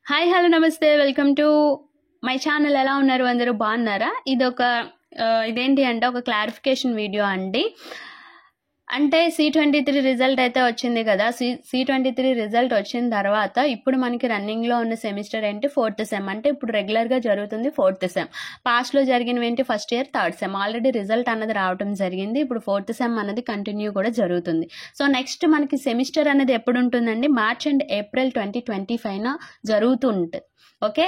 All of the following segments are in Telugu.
హాయ్ హలో నమస్తే వెల్కమ్ టు మై ఛానల్. ఎలా ఉన్నారు అందరూ? బాగున్నారా? ఇదేంటి అంటే ఒక క్లారిఫికేషన్ వీడియో అండి. అంటే C23 రిజల్ట్ అయితే వచ్చింది కదా. C23 రిజల్ట్ వచ్చిన తర్వాత ఇప్పుడు మనకి రన్నింగ్లో ఉన్న సెమిస్టర్ ఏంటి? 4th sem. అంటే ఇప్పుడు రెగ్యులర్గా జరుగుతుంది 4th సెమ్. పాస్ట్లో జరిగినవి ఏంటి? First year 3rd sem. Already result అన్నది రావడం జరిగింది. ఇప్పుడు 4th సెమ్ అన్నది కంటిన్యూ కూడా జరుగుతుంది. సో నెక్స్ట్ మనకి సెమిస్టర్ అనేది ఎప్పుడు ఉంటుందండి? మార్చ్ అండ్ ఏప్రిల్ 2025 జరుగుతూ ఉంటుంది. ఓకే,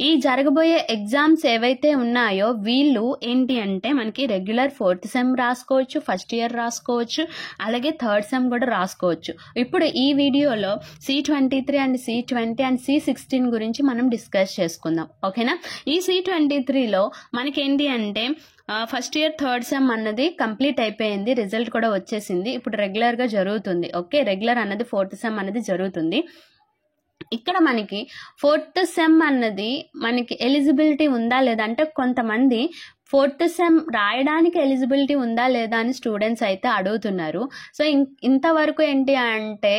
ఈ జరగబోయే ఎగ్జామ్స్ ఏవైతే ఉన్నాయో వీళ్ళు ఏంటి అంటే మనకి రెగ్యులర్ 4th సెమ్ రాసుకోవచ్చు, ఫస్ట్ ఇయర్ రాసుకోవచ్చు, అలాగే 3rd సెమ్ కూడా రాసుకోవచ్చు. ఇప్పుడు ఈ వీడియోలో C23 and C20 and C16 గురించి మనం డిస్కస్ చేసుకుందాం. ఓకేనా? ఈ C23లో మనకేంటి అంటే ఫస్ట్ ఇయర్ 3rd సెమ్ అన్నది కంప్లీట్ అయిపోయింది, రిజల్ట్ కూడా వచ్చేసింది. ఇప్పుడు రెగ్యులర్గా జరుగుతుంది. ఓకే, రెగ్యులర్ అన్నది 4th సెమ్ అన్నది జరుగుతుంది. ఇక్కడ మనకి 4th సెమ్ అన్నది మనకి ఎలిజిబిలిటీ ఉందా లేదా అంటే కొంతమంది 4th సెమ్ రాయడానికి ఎలిజిబిలిటీ ఉందా లేదా అని స్టూడెంట్స్ అయితే అడుగుతున్నారు. సో ఇంతవరకు ఏంటి అంటే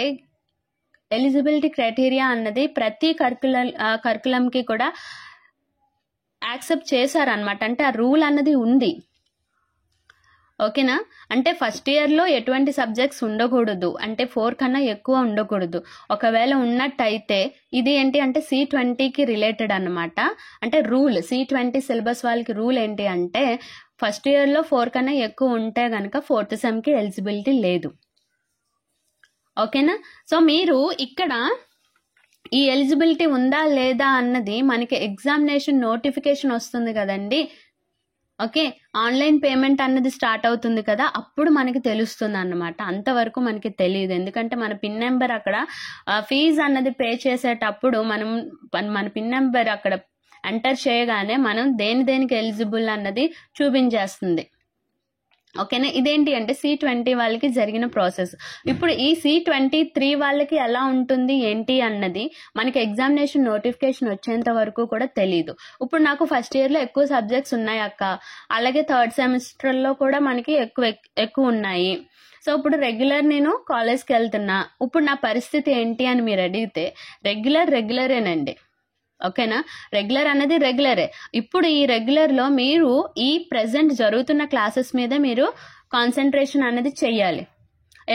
ఎలిజిబిలిటీ క్రైటీరియా అన్నది ప్రతి కరికులంకి కూడా యాక్సెప్ట్ చేశారనమాట. అంటే ఆ రూల్ అన్నది ఉంది. ఓకేనా? అంటే ఫస్ట్ ఇయర్లో ఎటువంటి సబ్జెక్ట్స్ ఉండకూడదు, అంటే 4 కన్నా ఎక్కువ ఉండకూడదు. ఒకవేళ ఉన్నట్టయితే ఇది ఏంటి అంటే C20కి రిలేటెడ్ అనమాట. అంటే రూల్ C20 సిలబస్ వాళ్ళకి రూల్ ఏంటి అంటే ఫస్ట్ ఇయర్లో 4 కన్నా ఎక్కువ ఉంటే కనుక 4th సెమ్కి ఎలిజిబిలిటీ లేదు. ఓకేనా? సో మీరు ఇక్కడ ఈ ఎలిజిబిలిటీ ఉందా లేదా అన్నది మనకి ఎగ్జామినేషన్ నోటిఫికేషన్ వస్తుంది కదండి. ఓకే, ఆన్లైన్ పేమెంట్ అన్నది స్టార్ట్ అవుతుంది కదా, అప్పుడు మనకి తెలుస్తుంది అన్నమాట. అంతవరకు మనకి తెలియదు. ఎందుకంటే మన పిన్ నెంబర్ అక్కడ ఫీజు అన్నది పే చేసేటప్పుడు మన పిన్ నెంబర్ అక్కడ ఎంటర్ చేయగానే మనం దేనికి ఎలిజిబుల్ అన్నది చూపించేస్తుంది. ఓకేనా? ఇదేంటి అంటే C20 వాళ్ళకి జరిగిన ప్రాసెస్. ఇప్పుడు ఈ C23 వాళ్ళకి ఎలా ఉంటుంది ఏంటి అన్నది మనకి ఎగ్జామినేషన్ నోటిఫికేషన్ వచ్చేంత వరకు కూడా తెలియదు. ఇప్పుడు నాకు ఫస్ట్ ఇయర్లో ఎక్కువ సబ్జెక్ట్స్ ఉన్నాయి అక్క, అలాగే 3rd సెమిస్టర్లో కూడా మనకి ఎక్కువ ఉన్నాయి. సో ఇప్పుడు రెగ్యులర్ నేను కాలేజ్కి వెళ్తున్నా, ఇప్పుడు నా పరిస్థితి ఏంటి అని మీరు అడిగితే రెగ్యులరేనండి. ఓకేనా? రెగ్యులర్ అనేది రెగ్యులరే. ఇప్పుడు ఈ రెగ్యులర్లో మీరు ఈ ప్రెజెంట్ జరుగుతున్న క్లాసెస్ మీద మీరు కాన్సన్ట్రేషన్ అనేది చెయ్యాలి.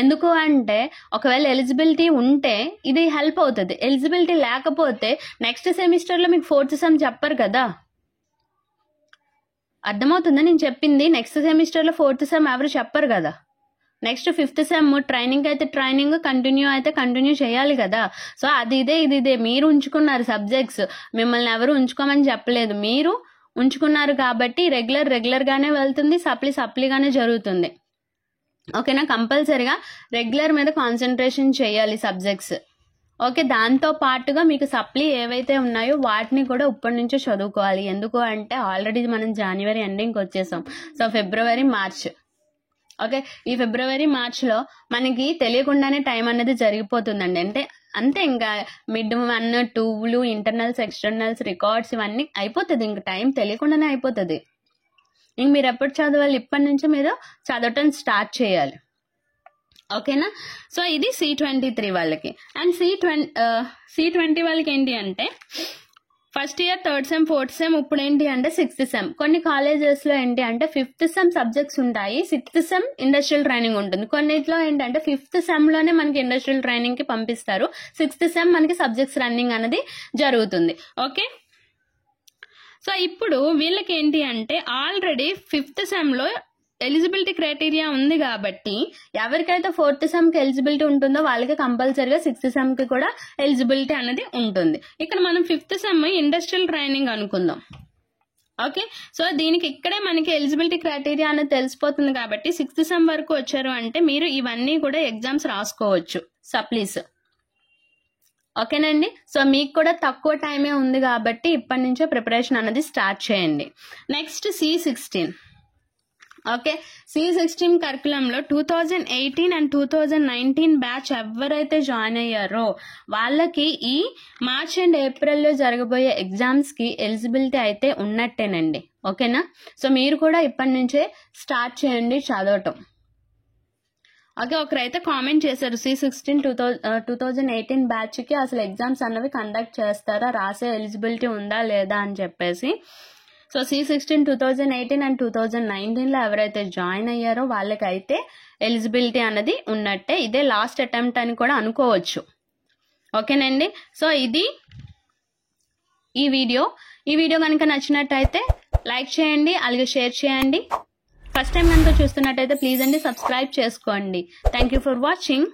ఎందుకు అంటే ఒకవేళ ఎలిజిబిలిటీ ఉంటే ఇది హెల్ప్ అవుతుంది. ఎలిజిబిలిటీ లేకపోతే నెక్స్ట్ సెమిస్టర్లో మీకు 4th సెమ్ చెప్పరు కదా. అర్థమవుతుందా నేను చెప్పింది? నెక్స్ట్ సెమిస్టర్లో 4th సెమ్ ఎవరు చెప్పరు కదా. నెక్స్ట్ 5th సెమ్ ట్రైనింగ్ అయితే ట్రైనింగ్, కంటిన్యూ చేయాలి కదా. సో అది ఇదే మీరు ఉంచుకున్నారు సబ్జెక్ట్స్, మిమ్మల్ని ఎవరు ఉంచుకోమని చెప్పలేదు. మీరు ఉంచుకున్నారు కాబట్టి రెగ్యులర్గానే వెళ్తుంది, సప్లీగానే జరుగుతుంది. ఓకేనా? కంపల్సరీగా రెగ్యులర్ మీద కాన్సన్ట్రేషన్ చేయాలి సబ్జెక్ట్స్. ఓకే, దాంతో పాటుగా మీకు సప్లీ ఏవైతే ఉన్నాయో వాటిని కూడా ఇప్పటి నుంచే చదువుకోవాలి. ఎందుకు అంటే ఆల్రెడీ మనం జనవరి ఎండింగ్కి వచ్చేసాం. So February, March. ఓకే, ఈ ఫిబ్రవరి, మార్చ్లో మనకి తెలియకుండానే టైం అనేది జరిగిపోతుందండి. అంతే ఇంకా మిడ్ 1, 2 ఇంటర్నల్స్, ఎక్స్టర్నల్స్, రికార్డ్స్ ఇవన్నీ అయిపోతుంది. ఇంకా టైం తెలియకుండానే అయిపోతుంది. ఇంక మీరు ఎప్పుడు చదవాలి? ఇప్పటి నుంచి మీరు చదవటం స్టార్ట్ చేయాలి. ఓకేనా? సో ఇది C23 వాళ్ళకి. అండ్ C20 వాళ్ళకి ఏంటి అంటే first year 3rd sem, 4th sem, ఇప్పుడు ఏంటి అంటే 6th సెమ్. కొన్ని కాలేజెస్లో ఏంటి అంటే 5th సెమ్ సబ్జెక్ట్స్ ఉంటాయి, 6th సెమ్ ఇండస్ట్రియల్ ట్రైనింగ్ ఉంటుంది. కొన్నిట్లో ఏంటంటే 5th సెమ్లోనే మనకి ఇండస్ట్రియల్ ట్రైనింగ్కి పంపిస్తారు, 6th సెమ్ మనకి సబ్జెక్ట్స్ రన్నింగ్ అనేది జరుగుతుంది. ఓకే, సో ఇప్పుడు వీళ్ళకి ఏంటి అంటే ఆల్రెడీ 5th సెమ్లో ఎలిజిబిలిటీ క్రైటీరియా ఉంది కాబట్టి ఎవరికైతే 4th సెమ్కి ఎలిజిబిలిటీ ఉంటుందో వాళ్ళకి కంపల్సరీగా 6th సెమ్కి కూడా ఎలిజిబిలిటీ అనేది ఉంటుంది. ఇక్కడ మనం 5th సెమ్ ఇండస్ట్రియల్ ట్రైనింగ్ అనుకుందాం. ఓకే, సో దీనికి ఇక్కడే మనకి ఎలిజిబిలిటీ క్రైటీరియా అనేది తెలిసిపోతుంది కాబట్టి 6th సెమ్ వరకు వచ్చారు అంటే మీరు ఇవన్నీ కూడా ఎగ్జామ్స్ రాసుకోవచ్చు, సప్లీస్. ఓకేనండి? సో మీకు కూడా తక్కువ టైమే ఉంది కాబట్టి ఇప్పటి నుంచే ప్రిపరేషన్ అనేది స్టార్ట్ చేయండి. Next C16. Okay, C16 కరికులంలో 2018 and 2019 batch ఎవరైతే జాయిన్ అయ్యారో వాళ్ళకి ఈ మార్చ్ అండ్ ఏప్రిల్లో జరగబోయే ఎగ్జామ్స్కి ఎలిజిబిలిటీ అయితే ఉన్నట్టేనండి. ఓకేనా? సో మీరు కూడా ఇప్పటి నుంచే స్టార్ట్ చేయండి చదవటం. ఓకే, ఒకరైతే కామెంట్ చేశారు C16 2018 బ్యాచ్కి అసలు ఎగ్జామ్స్ అన్నవి కండక్ట్ చేస్తారా, రాసే ఎలిజిబిలిటీ ఉందా లేదా అని చెప్పేసి. సో C16 2018 అండ్ 2019లో ఎవరైతే జాయిన్ అయ్యారో వాళ్ళకైతే ఎలిజిబిలిటీ అన్నది ఉన్నట్టే. ఇదే లాస్ట్ అటెంప్ట్ అని కూడా అనుకోవచ్చు. ఓకేనండి, సో ఇది ఈ వీడియో కనుక నచ్చినట్టయితే లైక్ చేయండి, అలాగే షేర్ చేయండి. ఫస్ట్ టైం కనుక చూస్తున్నట్టయితే ప్లీజ్ అండి సబ్స్క్రైబ్ చేసుకోండి. Thank you for watching.